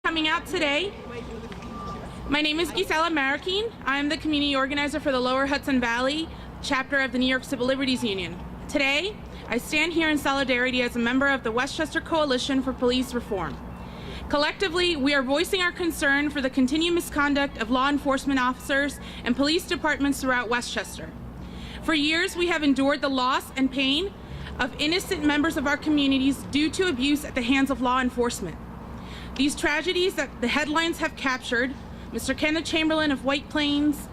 Coming out today. My name is Gisela Marroquin. I'm the community organizer for the Lower Hudson Valley chapter of the New York Civil Liberties Union. Today, I stand here in solidarity as a member of the Westchester Coalition for Police Reform. Collectively, we are voicing our concern for the continued misconduct of law enforcement officers and police departments throughout Westchester. For years, we have endured the loss and pain of innocent members of our communities due to abuse at the hands of law enforcement. These tragedies that the headlines have captured, Mr. Kenneth Chamberlain of White Plains,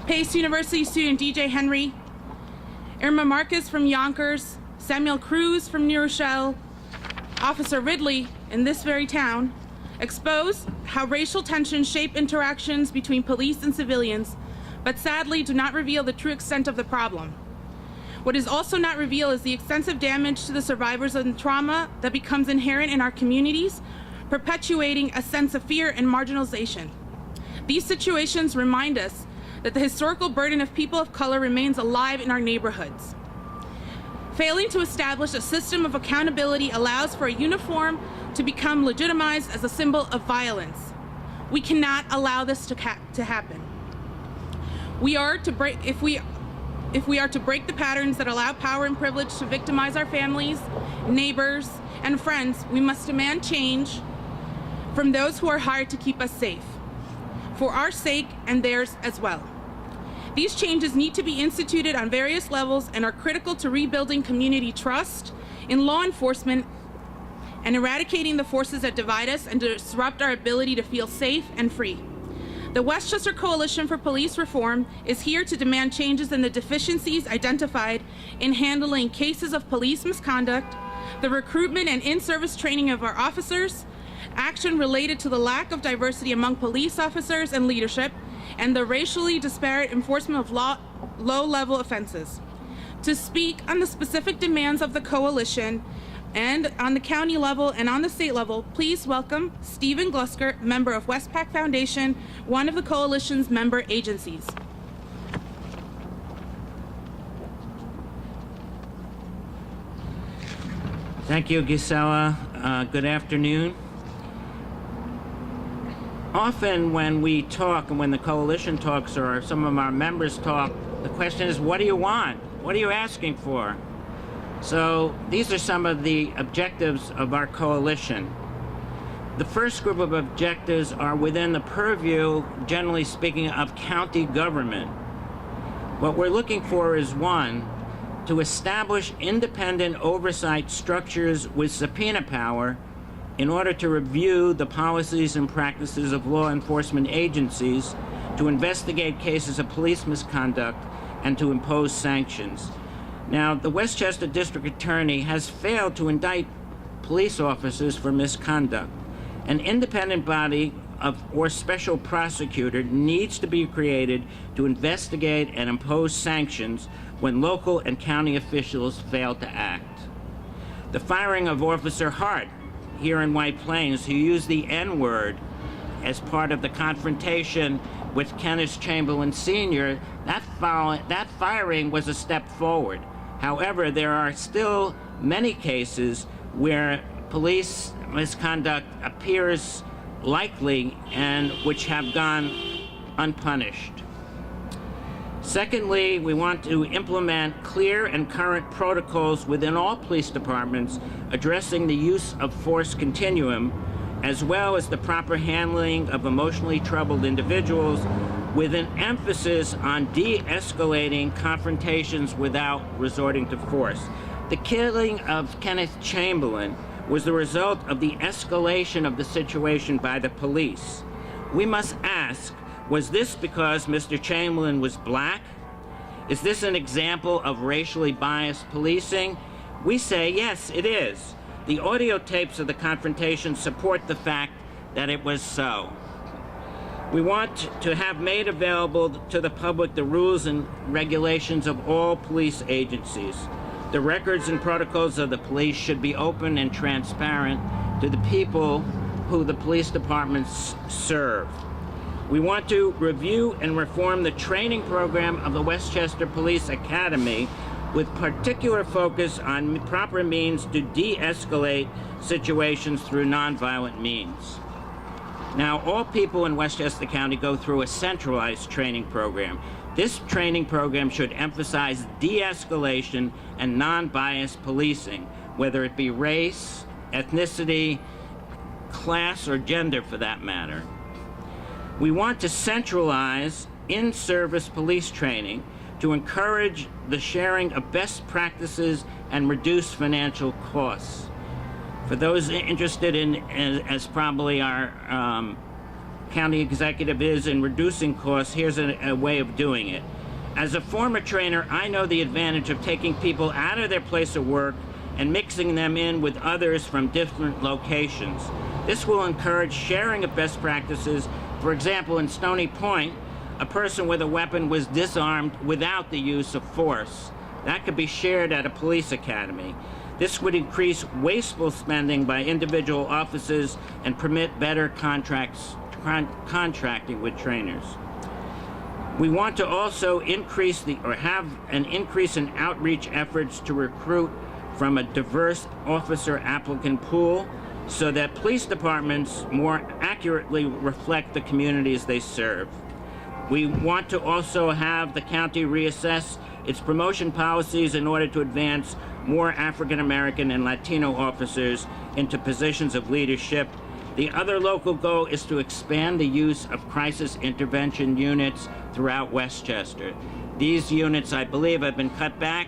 Pace University student DJ Henry, Irma Marquez from Yonkers, Samuel Cruz from New Rochelle, Officer Ridley in this very town, expose how racial tensions shape interactions between police and civilians, but sadly do not reveal the true extent of the problem. What is also not revealed is the extensive damage to the survivors and trauma that becomes inherent in our communities, perpetuating a sense of fear and marginalization. These situations remind us that the historical burden of people of color remains alive in our neighborhoods. Failing to establish a system of accountability allows for a uniform to become legitimized as a symbol of violence. We cannot allow this to happen. If we are to break the patterns that allow power and privilege to victimize our families, neighbors, and friends, we must demand change from those who are hired to keep us safe, for our sake and theirs as well. These changes need to be instituted on various levels and are critical to rebuilding community trust in law enforcement and eradicating the forces that divide us and disrupt our ability to feel safe and free. The Westchester Coalition for Police Reform is here to demand changes in the deficiencies identified in handling cases of police misconduct, the recruitment and in-service training of our officers, action related to the lack of diversity among police officers and leadership, and the racially disparate enforcement of low-level offenses. To speak on the specific demands of the coalition and on the county level and on the state level, please welcome Stephen Glusker, member of Westpac Foundation, one of the coalition's member agencies. Thank you, Gisela. Good afternoon. Often when we talk, and when the coalition talks or some of our members talk, the question is, what do you want? What are you asking for? So these are some of the objectives of our coalition. The first group of objectives are within the purview, generally speaking, of county government. What we're looking for is, one, to establish independent oversight structures with subpoena power in order to review the policies and practices of law enforcement agencies, to investigate cases of police misconduct, and to impose sanctions. Now, the Westchester District Attorney has failed to indict police officers for misconduct. An independent body or special prosecutor needs to be created to investigate and impose sanctions when local and county officials fail to act. The firing of Officer Hart here in White Plains, who used the N-word as part of the confrontation with Kenneth Chamberlain Sr., that firing was a step forward. However, there are still many cases where police misconduct appears likely and which have gone unpunished. Secondly, we want to implement clear and current protocols within all police departments addressing the use of force continuum, as well as the proper handling of emotionally troubled individuals, with an emphasis on de-escalating confrontations without resorting to force. The killing of Kenneth Chamberlain was the result of the escalation of the situation by the police. We must ask, was this because Mr. Chamberlain was black? Is this an example of racially biased policing? We say yes, it is. The audio tapes of the confrontation support the fact that it was so. We want to have made available to the public the rules and regulations of all police agencies. The records and protocols of the police should be open and transparent to the people who the police departments serve. We want to review and reform the training program of the Westchester Police Academy, with particular focus on proper means to de-escalate situations through nonviolent means. Now, all people in Westchester County go through a centralized training program. This training program should emphasize de-escalation and non-biased policing, whether it be race, ethnicity, class, or gender for that matter. We want to centralize in-service police training to encourage the sharing of best practices and reduce financial costs. For those interested in, as probably our county executive is, in reducing costs, here's a way of doing it. As a former trainer, I know the advantage of taking people out of their place of work and mixing them in with others from different locations. This will encourage sharing of best practices. For example, in Stony Point, a person with a weapon was disarmed without the use of force. That could be shared at a police academy. This would increase wasteful spending by individual offices and permit better contracting with trainers. We want to also have an increase in outreach efforts to recruit from a diverse officer applicant pool so that police departments more accurately reflect the communities they serve. We want to also have the county reassess its promotion policies in order to advance more African American and Latino officers into positions of leadership. The other local goal is to expand the use of crisis intervention units throughout Westchester. These units, I believe, have been cut back,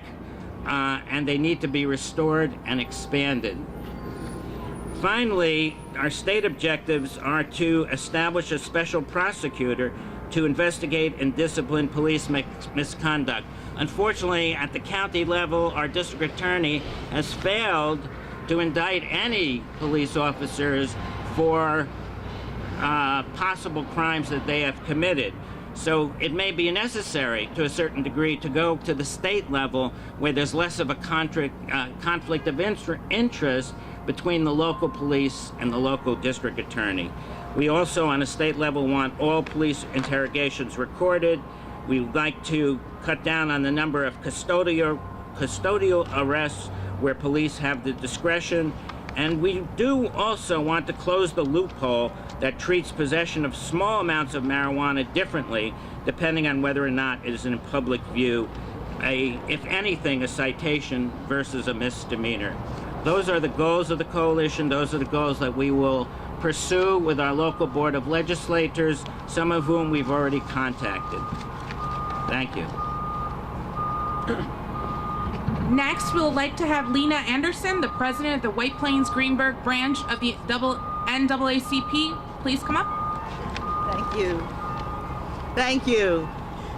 and they need to be restored and expanded. Finally, our state objectives are to establish a special prosecutor to investigate and discipline police misconduct. Unfortunately, at the county level, our district attorney has failed to indict any police officers for possible crimes that they have committed. So it may be necessary, to a certain degree, to go to the state level where there's less of a conflict of interest between the local police and the local district attorney. We also, on a state level, want all police interrogations recorded. We would like to cut down on the number of custodial arrests where police have the discretion. And we do also want to close the loophole that treats possession of small amounts of marijuana differently, depending on whether or not it is in public view, if anything, a citation versus a misdemeanor. Those are the goals of the coalition. Those are the goals that we will pursue with our local board of legislators, some of whom we've already contacted. Thank you. Next, we would like to have Lena Anderson, the president of the White Plains Greenburgh branch of the NAACP. Please come up. Thank you. Thank you.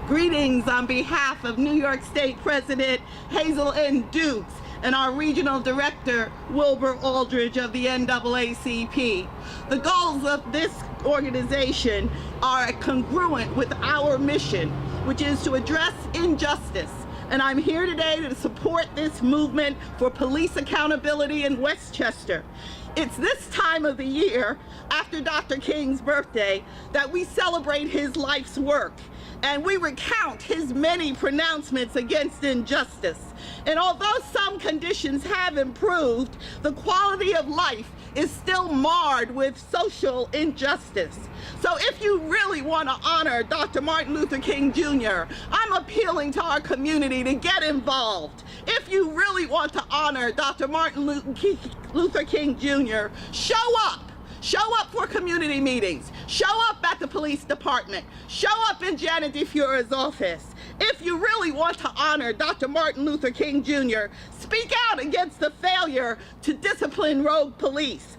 Greetings on behalf of New York State President Hazel N. Dukes and our regional director, Wilbur Aldridge of the NAACP. The goals of this organization are congruent with our mission, which is to address injustice. And I'm here today to support this movement for police accountability in Westchester. It's this time of the year, after Dr. King's birthday, that we celebrate his life's work, and we recount his many pronouncements against injustice. And although some conditions have improved, the quality of life is still marred with social injustice. So if you really want to honor Dr. Martin Luther King Jr., I'm appealing to our community to get involved. If you really want to honor Dr. Martin Luther King Jr., show up. Show up for community meetings. Show up at the police department. Show up in Janet DeFure's office. If you really want to honor Dr. Martin Luther King Jr., speak out against the failure to discipline rogue police.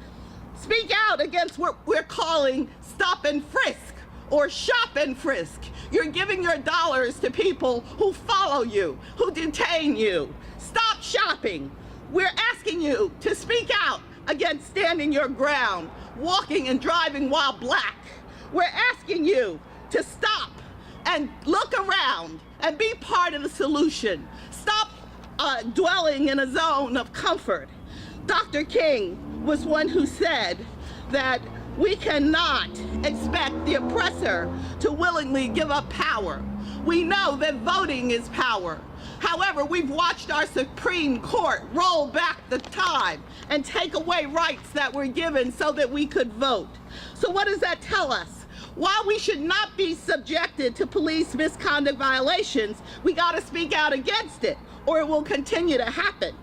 Speak out against what we're calling stop and frisk or shop and frisk. You're giving your dollars to people who follow you, who detain you. Stop shopping. We're asking you to speak out against standing your ground, walking and driving while black. We're asking you to stop and look around and be part of the solution. Stop dwelling in a zone of comfort. Dr. King was one who said that we cannot expect the oppressor to willingly give up power. We know that voting is power. However, we've watched our Supreme Court roll back the time and take away rights that were given so that we could vote. So what does that tell us? While we should not be subjected to police misconduct violations, we got to speak out against it, or it will continue to happen.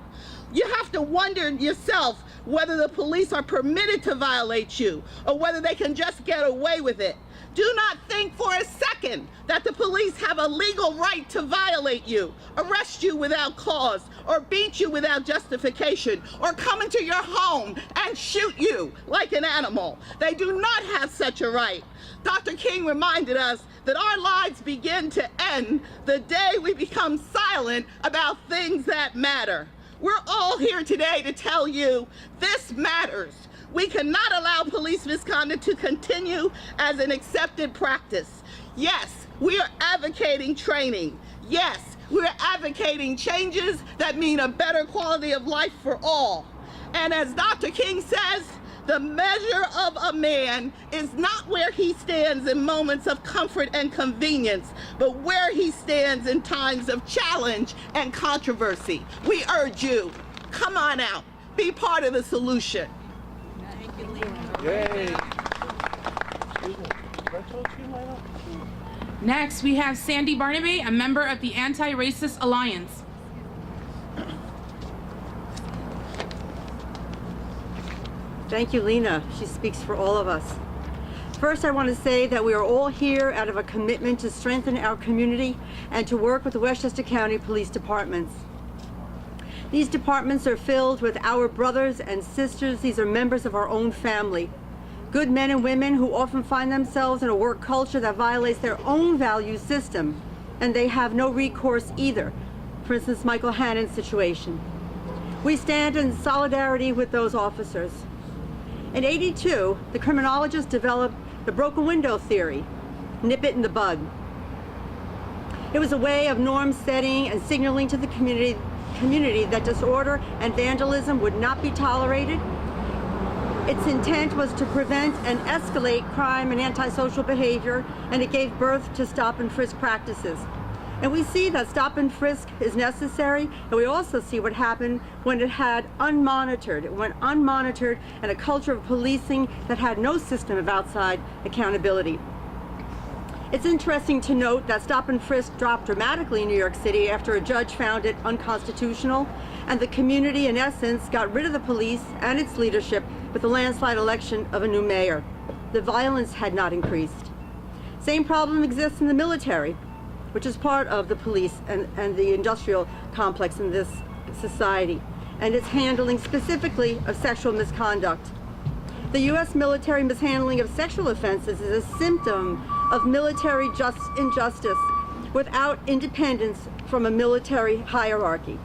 You have to wonder yourself whether the police are permitted to violate you, or whether they can just get away with it. Do not think for a second that the police have a legal right to violate you, arrest you without cause, or beat you without justification, or come into your home and shoot you like an animal. They do not have such a right. Dr. King reminded us that our lives begin to end the day we become silent about things that matter. We're all here today to tell you this matters. We cannot allow police misconduct to continue as an accepted practice. Yes, we are advocating training. Yes, we're advocating changes that mean a better quality of life for all. And as Dr. King says, the measure of a man is not where he stands in moments of comfort and convenience, but where he stands in times of challenge and controversy. We urge you, come on out, be part of the solution. Thank you, Lena. Yay. Next, we have Sandy Barnaby, a member of the Anti-Racist Alliance. Thank you, Lena. She speaks for all of us. First, I want to say that we are all here out of a commitment to strengthen our community and to work with the Westchester County Police Departments. These departments are filled with our brothers and sisters. These are members of our own family. Good men and women who often find themselves in a work culture that violates their own value system, and they have no recourse either. For instance, Michael Hannon's situation. We stand in solidarity with those officers. In '82, the criminologists developed the broken window theory, nip it in the bud. It was a way of norm setting and signaling to the community that disorder and vandalism would not be tolerated. Its intent was to prevent and escalate crime and antisocial behavior, and it gave birth to stop and frisk practices. And we see that stop and frisk is necessary, and we also see what happened when it had unmonitored. It went unmonitored, and a culture of policing that had no system of outside accountability. It's interesting to note that stop and frisk dropped dramatically in New York City after a judge found it unconstitutional, and the community, in essence, got rid of the police and its leadership with the landslide election of a new mayor. The violence had not increased. Same problem exists in the military, which is part of the police and the industrial complex in this society, and its handling specifically of sexual misconduct. The U.S. military mishandling of sexual offenses is a symptom of military injustice without independence from a military hierarchy.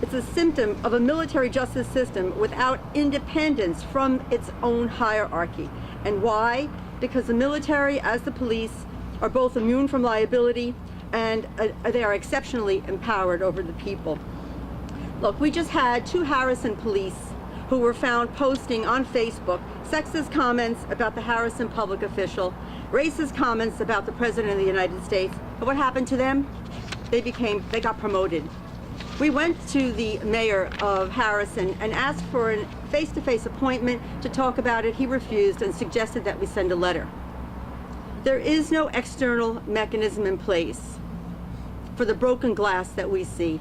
It's a symptom of a military justice system without independence from its own hierarchy. And why? Because the military, as the police, are both immune from liability and they are exceptionally empowered over the people. Look, we just had 2 Harrison police who were found posting on Facebook sexist comments about the Harrison public official, racist comments about the President of the United States. And what happened to them? They got promoted. We went to the mayor of Harrison and asked for a face-to-face appointment to talk about it. He refused and suggested that we send a letter. There is no external mechanism in place for the broken glass that we see.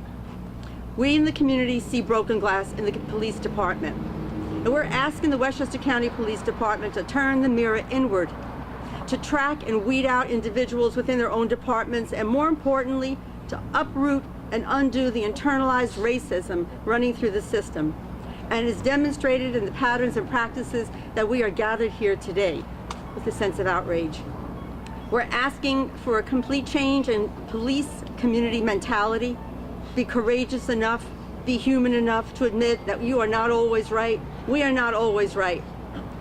We in the community see broken glass in the police department. And we're asking the Westchester County Police Department to turn the mirror inward, to track and weed out individuals within their own departments, and more importantly, to uproot and undo the internalized racism running through the system. And is demonstrated in the patterns and practices that we are gathered here today with a sense of outrage. We're asking for a complete change in police community mentality. Be courageous enough, be human enough to admit that you are not always right. We are not always right.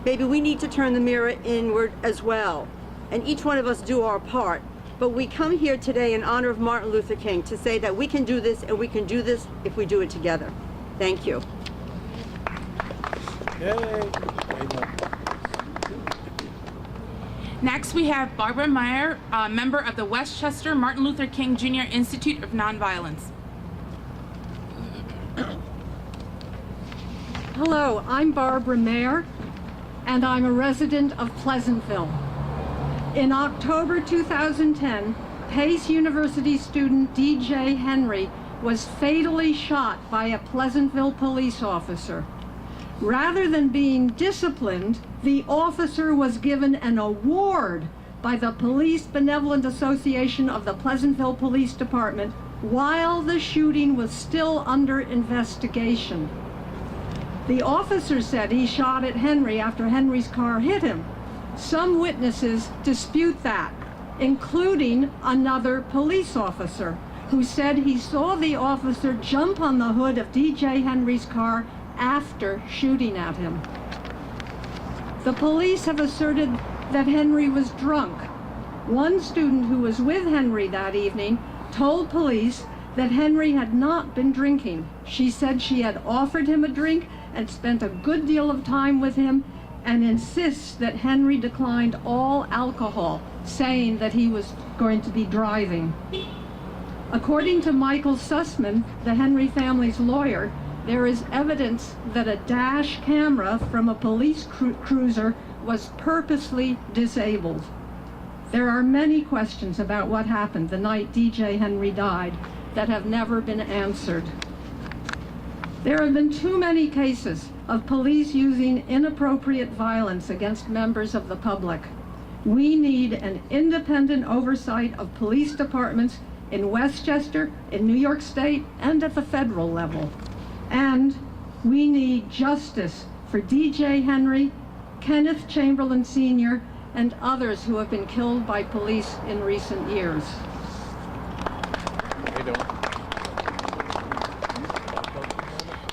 Maybe we need to turn the mirror inward as well, and each one of us do our part. But we come here today in honor of Martin Luther King to say that we can do this, and we can do this if we do it together. Thank you. Yay. Next, we have Barbara Meyer, a member of the Westchester Martin Luther King Jr. Institute of Nonviolence. Hello, I'm Barbara Mayer, and I'm a resident of Pleasantville. In October 2010, Pace University student DJ Henry was fatally shot by a Pleasantville police officer. Rather than being disciplined, the officer was given an award by the Police Benevolent Association of the Pleasantville Police Department while the shooting was still under investigation. The officer said he shot at Henry after Henry's car hit him. Some witnesses dispute that, including another police officer who said he saw the officer jump on the hood of DJ Henry's car after shooting at him. The police have asserted that Henry was drunk. One student who was with Henry that evening told police that Henry had not been drinking. She said she had offered him a drink and spent a good deal of time with him, and insists that Henry declined all alcohol, saying that he was going to be driving. According to Michael Sussman, the Henry family's lawyer, there is evidence that a dash camera from a police cruiser was purposely disabled. There are many questions about what happened the night DJ Henry died that have never been answered. There have been too many cases of police using inappropriate violence against members of the public. We need an independent oversight of police departments in Westchester, in New York State, and at the federal level. And we need justice for DJ Henry, Kenneth Chamberlain Sr., and others who have been killed by police in recent years.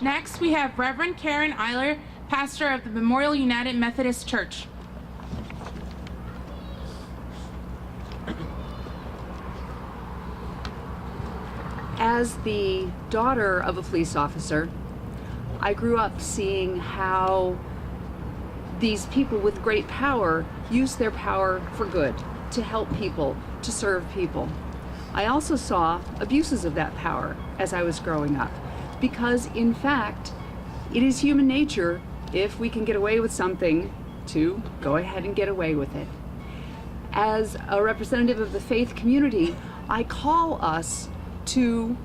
Next, we have Rev Karen Eiler, pastor of the Memorial United Methodist Church. As the daughter of a police officer, I grew up seeing how these people with great power use their power for good, to help people, to serve people. I also saw abuses of that power as I was growing up, because in fact, it is human nature, if we can get away with something, to go ahead and get away with it. As a representative of the faith community, I call us to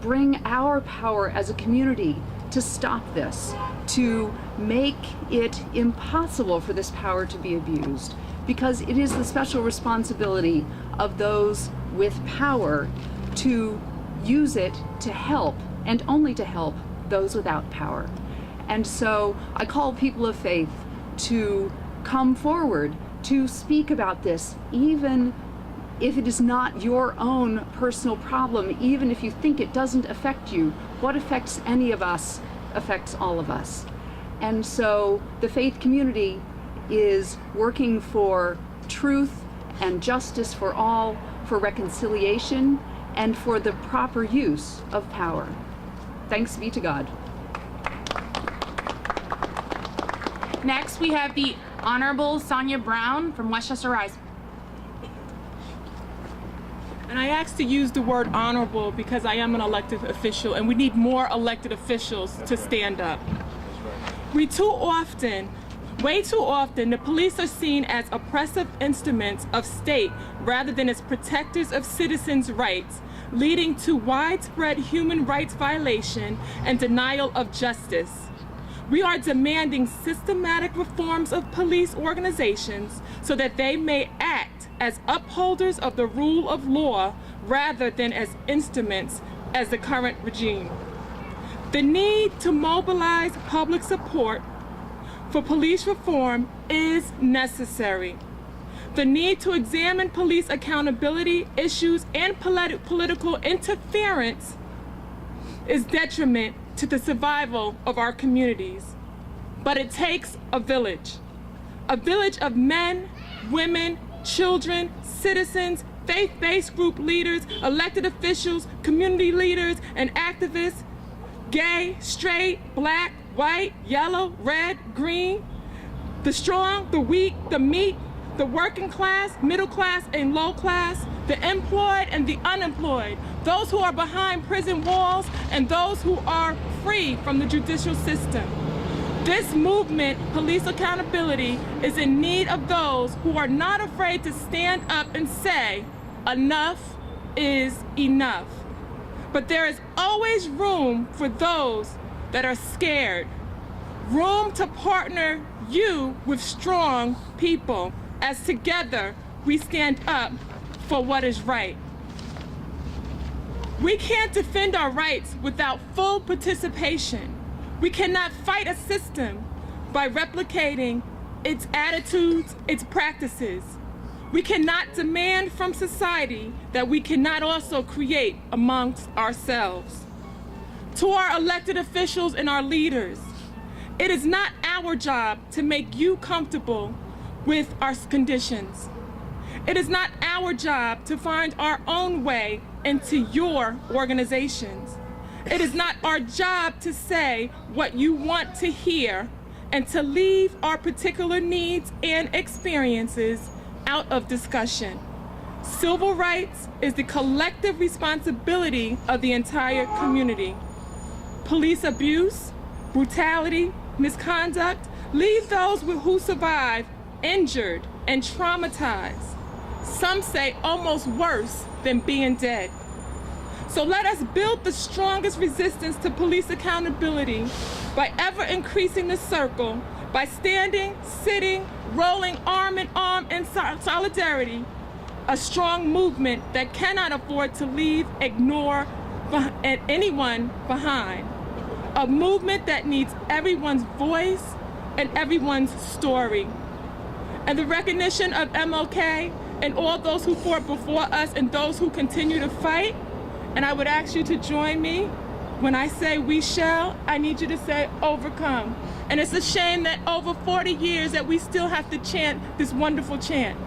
bring our power as a community to stop this, to make it impossible for this power to be abused, because it is the special responsibility of those with power to use it to help, and only to help, those without power. And so I call people of faith to come forward to speak about this, even if it is not your own personal problem, even if you think it doesn't affect you. What affects any of us affects all of us. And so the faith community is working for truth and justice for all, for reconciliation, and for the proper use of power. Thanks be to God. Next, we have the Honorable Sonja Brown from Westchester Rise. And I asked to use the word honorable because I am an elected official, and we need more elected officials to stand up. Way too often, the police are seen as oppressive instruments of state rather than as protectors of citizens' rights, leading to widespread human rights violation and denial of justice. We are demanding systematic reforms of police organizations so that they may act as upholders of the rule of law rather than as instruments as the current regime. The need to mobilize public support for police reform is necessary. The need to examine police accountability issues and political interference is detriment to the survival of our communities. But it takes a village of men, women, children, citizens, faith-based group leaders, elected officials, community leaders, and activists, gay, straight, black, white, yellow, red, green, the strong, the weak, the meek, the working class, middle class, and low class, the employed and the unemployed, those who are behind prison walls, and those who are free from the judicial system. This movement, Police Accountability, is in need of those who are not afraid to stand up and say, enough is enough. But there is always room for those that are scared. Room to partner you with strong people, as together we stand up for what is right. We can't defend our rights without full participation. We cannot fight a system by replicating its attitudes, its practices. We cannot demand from society that we cannot also create amongst ourselves. To our elected officials and our leaders, it is not our job to make you comfortable with our conditions. It is not our job to find our own way into your organizations. It is not our job to say what you want to hear and to leave our particular needs and experiences out of discussion. Civil rights is the collective responsibility of the entire community. Police abuse, brutality, misconduct leave those who survive injured and traumatized. Some say almost worse than being dead. So let us build the strongest resistance to police accountability by ever increasing the circle, by standing, sitting, rolling arm in arm in solidarity, a strong movement that cannot afford to leave, ignore anyone behind. A movement that needs everyone's voice and everyone's story. And the recognition of MLK and all those who fought before us and those who continue to fight. And I would ask you to join me. When I say we shall, I need you to say overcome. And it's a shame that over 40 years that we still have to chant this wonderful chant.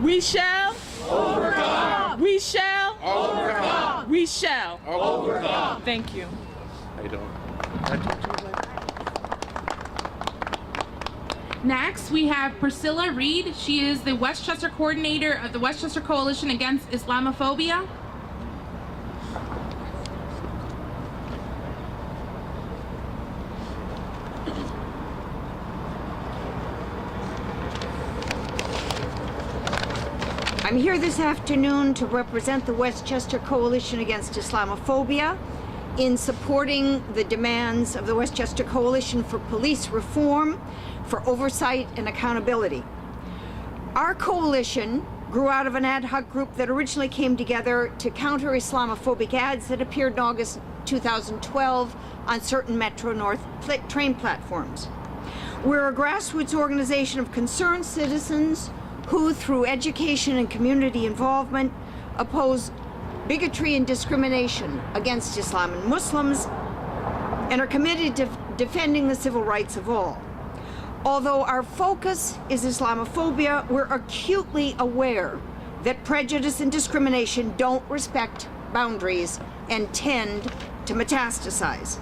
We shall overcome. We shall overcome. We shall overcome. Thank you. How you doing? Next, we have Priscilla Reed. She is the Westchester coordinator of the Westchester Coalition Against Islamophobia. I'm here this afternoon to represent the Westchester Coalition Against Islamophobia in supporting the demands of the Westchester Coalition for police reform, for oversight and accountability. Our coalition grew out of an ad hoc group that originally came together to counter Islamophobic ads that appeared in August 2012 on certain Metro North train platforms. We're a grassroots organization of concerned citizens who, through education and community involvement, oppose bigotry and discrimination against Islam and Muslims and are committed to defending the civil rights of all. Although our focus is Islamophobia, we're acutely aware that prejudice and discrimination don't respect boundaries and tend to metastasize.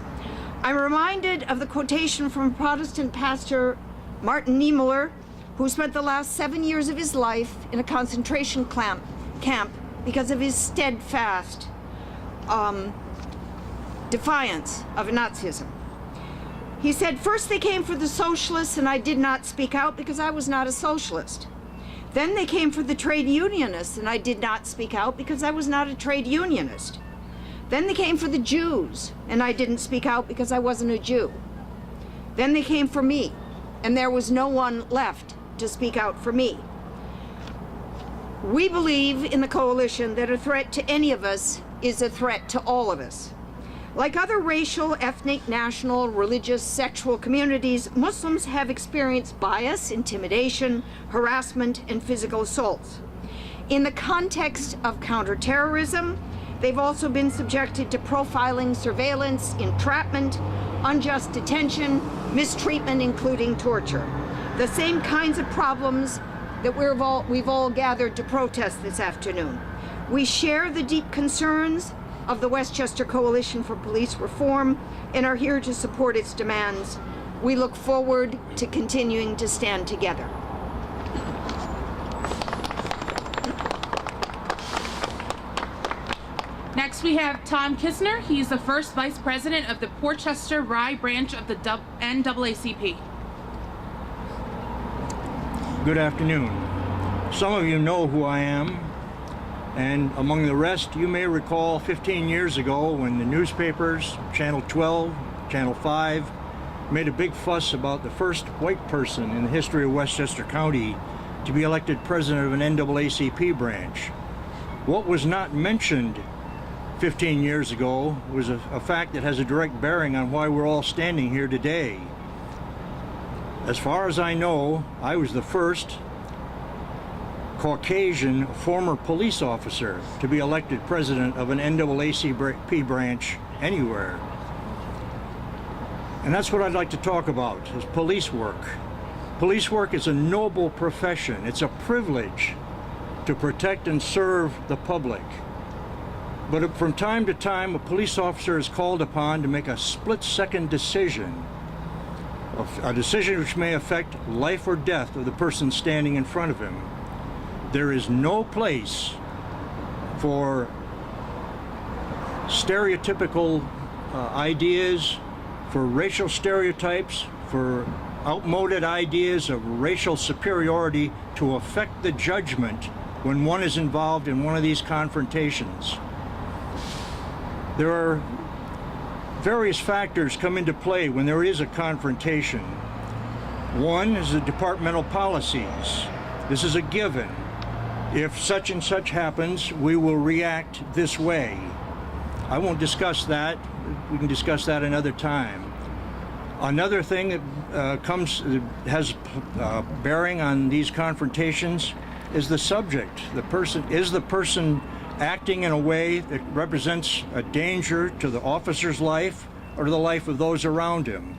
I'm reminded of the quotation from Protestant pastor Martin Niemöller, who spent the last 7 years of his life in a concentration camp because of his steadfast defiance of Nazism. He said, "First they came for the socialists and I did not speak out because I was not a socialist. Then they came for the trade unionists and I did not speak out because I was not a trade unionist. Then they came for the Jews and I didn't speak out because I wasn't a Jew. Then they came for me and there was no one left to speak out for me." We believe in the coalition that a threat to any of us is a threat to all of us. Like other racial, ethnic, national, religious, sexual communities, Muslims have experienced bias, intimidation, harassment, and physical assaults. In the context of counterterrorism, they've also been subjected to profiling, surveillance, entrapment, unjust detention, mistreatment, including torture. The same kinds of problems that we've all gathered to protest this afternoon. We share the deep concerns of the Westchester Coalition for Police Reform and are here to support its demands. We look forward to continuing to stand together. Next, we have Tom Kistner. He's the first vice president of the Portchester Rye branch of the NAACP. Good afternoon. Some of you know who I am, and among the rest, you may recall 15 years ago when the newspapers, Channel 12, Channel 5, made a big fuss about the first white person in the history of Westchester County to be elected president of an NAACP branch. What was not mentioned 15 years ago was a fact that has a direct bearing on why we're all standing here today. As far as I know, I was the first Caucasian former police officer to be elected president of an NAACP branch anywhere. And that's what I'd like to talk about, is police work. Police work is a noble profession. It's a privilege to protect and serve the public. But from time to time, a police officer is called upon to make a split-second decision, a decision which may affect life or death of the person standing in front of him. There is no place for stereotypical ideas, for racial stereotypes, for outmoded ideas of racial superiority to affect the judgment when one is involved in one of these confrontations. There are various factors come into play when there is a confrontation. One is the departmental policies. This is a given. If such and such happens, we will react this way. I won't discuss that. We can discuss that another time. Another thing that has bearing on these confrontations is the subject. The person acting in a way that represents a danger to the officer's life or to the life of those around him.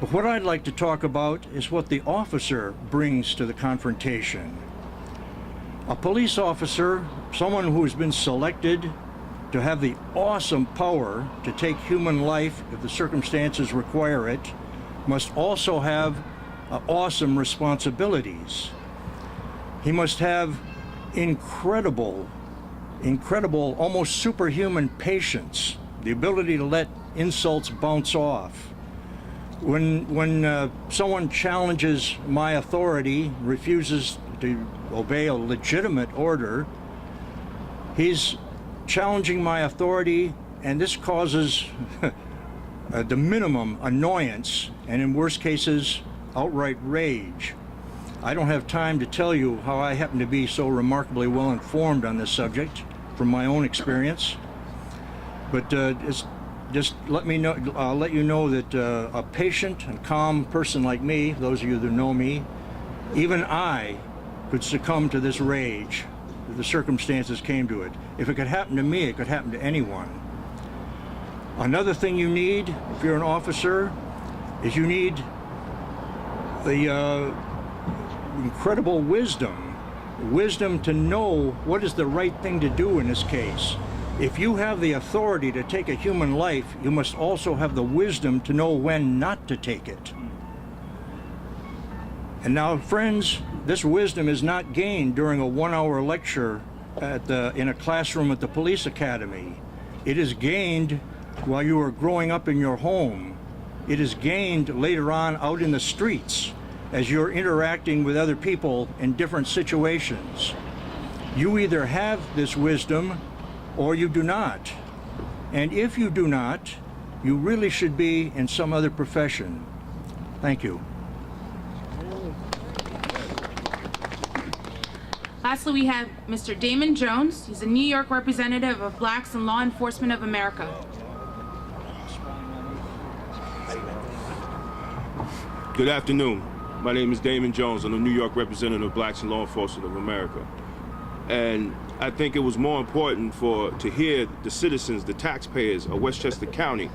But what I'd like to talk about is what the officer brings to the confrontation. A police officer, someone who has been selected to have the awesome power to take human life if the circumstances require it, must also have awesome responsibilities. He must have incredible, almost superhuman patience, the ability to let insults bounce off. When someone challenges my authority, refuses to obey a legitimate order, he's challenging my authority, and this causes the minimum annoyance, and in worst cases, outright rage. I don't have time to tell you how I happen to be so remarkably well informed on this subject from my own experience, but just let me know. I'll let you know that a patient and calm person like me, those of you that know me, even I could succumb to this rage if the circumstances came to it. If it could happen to me, it could happen to anyone. Another thing you need, if you're an officer, is you need the incredible wisdom to know what is the right thing to do in this case. If you have the authority to take a human life, you must also have the wisdom to know when not to take it. And now, friends, this wisdom is not gained during a 1-hour lecture in a classroom at the police academy. It is gained while you are growing up in your home. It is gained later on out in the streets as you're interacting with other people in different situations. You either have this wisdom or you do not. And if you do not, you really should be in some other profession. Thank you. Lastly, we have Mr. Damon Jones. He's a New York representative of Blacks in Law Enforcement of America. Good afternoon. My name is Damon Jones. I'm the New York representative of Blacks in Law Enforcement of America. And I think it was more important to hear the citizens, the taxpayers of Westchester County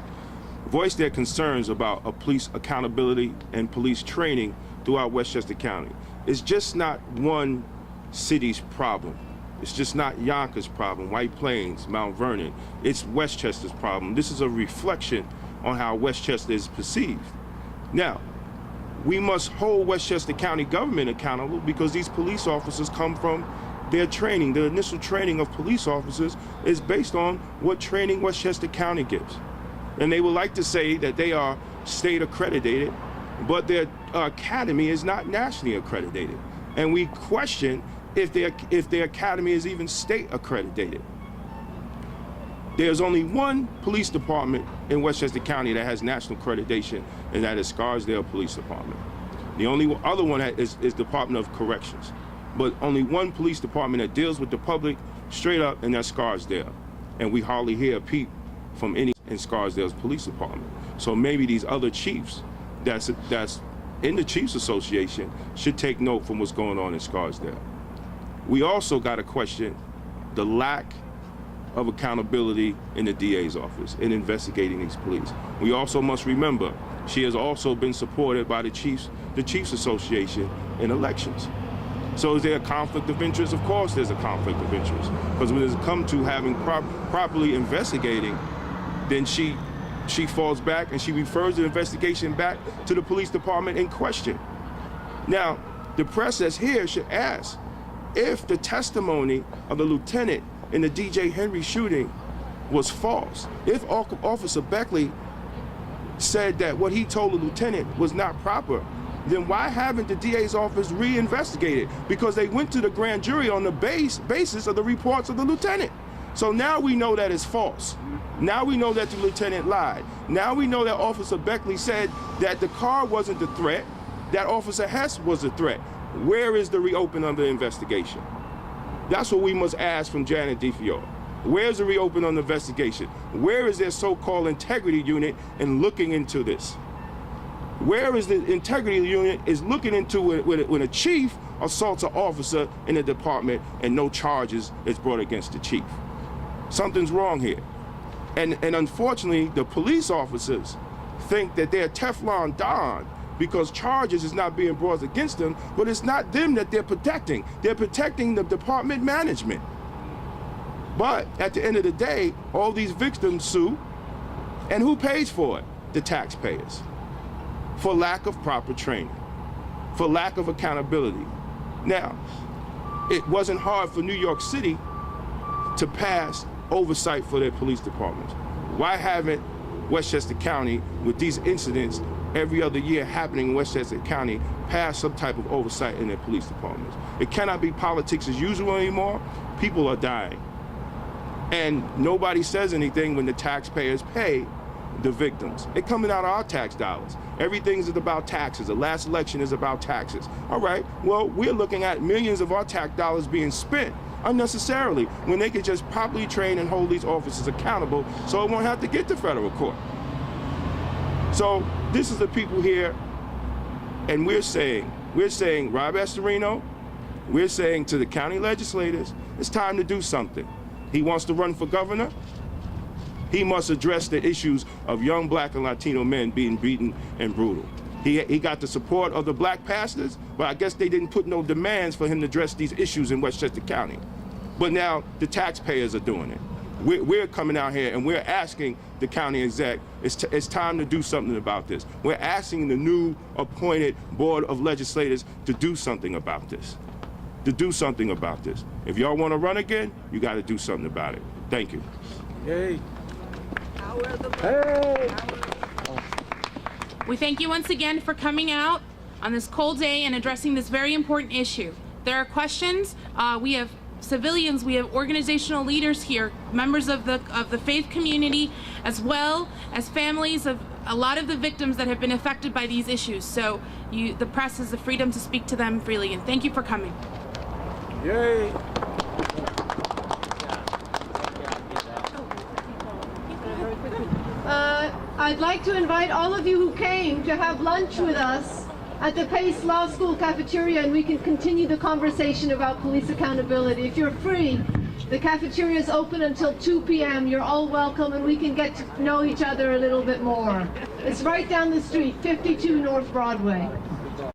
voice their concerns about police accountability and police training throughout Westchester County. It's just not one city's problem. It's just not Yonkers' problem, White Plains, Mount Vernon. It's Westchester's problem. This is a reflection on how Westchester is perceived. Now, we must hold Westchester County government accountable because these police officers come from their training. The initial training of police officers is based on what training Westchester County gives. And they would like to say that they are state accredited, but their academy is not nationally accredited. And we question if their academy is even state accredited. There's only one police department in Westchester County that has national accreditation, and that is Scarsdale Police Department. The only other one is Department of Corrections. But only one police department that deals with the public straight up, and that's Scarsdale. And we hardly hear a peep from any in Scarsdale's police department. So maybe these other chiefs that's in the Chiefs Association should take note from what's going on in Scarsdale. We also got to question the lack of accountability in the DA's office in investigating these police. We also must remember she has also been supported by the Chiefs Association in elections. So is there a conflict of interest? Of course there's a conflict of interest. Because when it's come to having properly investigating, then she falls back and she refers the investigation back to the police department in question. Now, the press that's here should ask if the testimony of the lieutenant in the DJ Henry shooting was false. If Officer Beckley said that what he told the lieutenant was not proper, then why haven't the DA's office reinvestigated? Because they went to the grand jury on the basis of the reports of the lieutenant. So now we know that it's false. Now we know that the lieutenant lied. Now we know that Officer Beckley said that the car wasn't the threat, that Officer Hess was the threat. Where is the reopening of the investigation? That's what we must ask from Janet DeFiore. Where's the reopening of the investigation? Where is their so-called integrity unit in looking into this? Where is the integrity unit is looking into it when a chief assaults an officer in the department and no charges is brought against the chief? Something's wrong here. And unfortunately, the police officers think that they're Teflon Don because charges is not being brought against them, but it's not them that they're protecting. They're protecting the department management. But at the end of the day, all these victims sue, and who pays for it? The taxpayers. For lack of proper training, for lack of accountability. Now, it wasn't hard for New York City to pass oversight for their police departments. Why haven't Westchester County, with these incidents every other year happening in Westchester County, pass some type of oversight in their police departments? It cannot be politics as usual anymore. People are dying. And nobody says anything when the taxpayers pay the victims. It's coming out of our tax dollars. Everything's about taxes. The last election is about taxes. All right, well, we're looking at millions of our tax dollars being spent unnecessarily when they could just properly train and hold these officers accountable so it won't have to get to federal court. So this is the people here, and we're saying, Rob Astorino, we're saying to the county legislators, it's time to do something. He wants to run for governor. He must address the issues of young black and Latino men being beaten and brutal. He got the support of the black pastors, but I guess they didn't put no demands for him to address these issues in Westchester County. But now the taxpayers are doing it. We're coming out here and we're asking the county exec, it's time to do something about this. We're asking the new appointed board of legislators to do something about this. If y'all want to run again, you got to do something about it. Thank you. Yay. Hey. We thank you once again for coming out on this cold day and addressing this very important issue. There are questions. We have civilians, we have organizational leaders here, members of the faith community, as well as families of a lot of the victims that have been affected by these issues. So the press has the freedom to speak to them freely, and thank you for coming. Yay. I'd like to invite all of you who came to have lunch with us at the Pace Law School cafeteria, and we can continue the conversation about police accountability. If you're free, the cafeteria is open until 2 p.m. You're all welcome, and we can get to know each other a little bit more. It's right down the street, 52 North Broadway.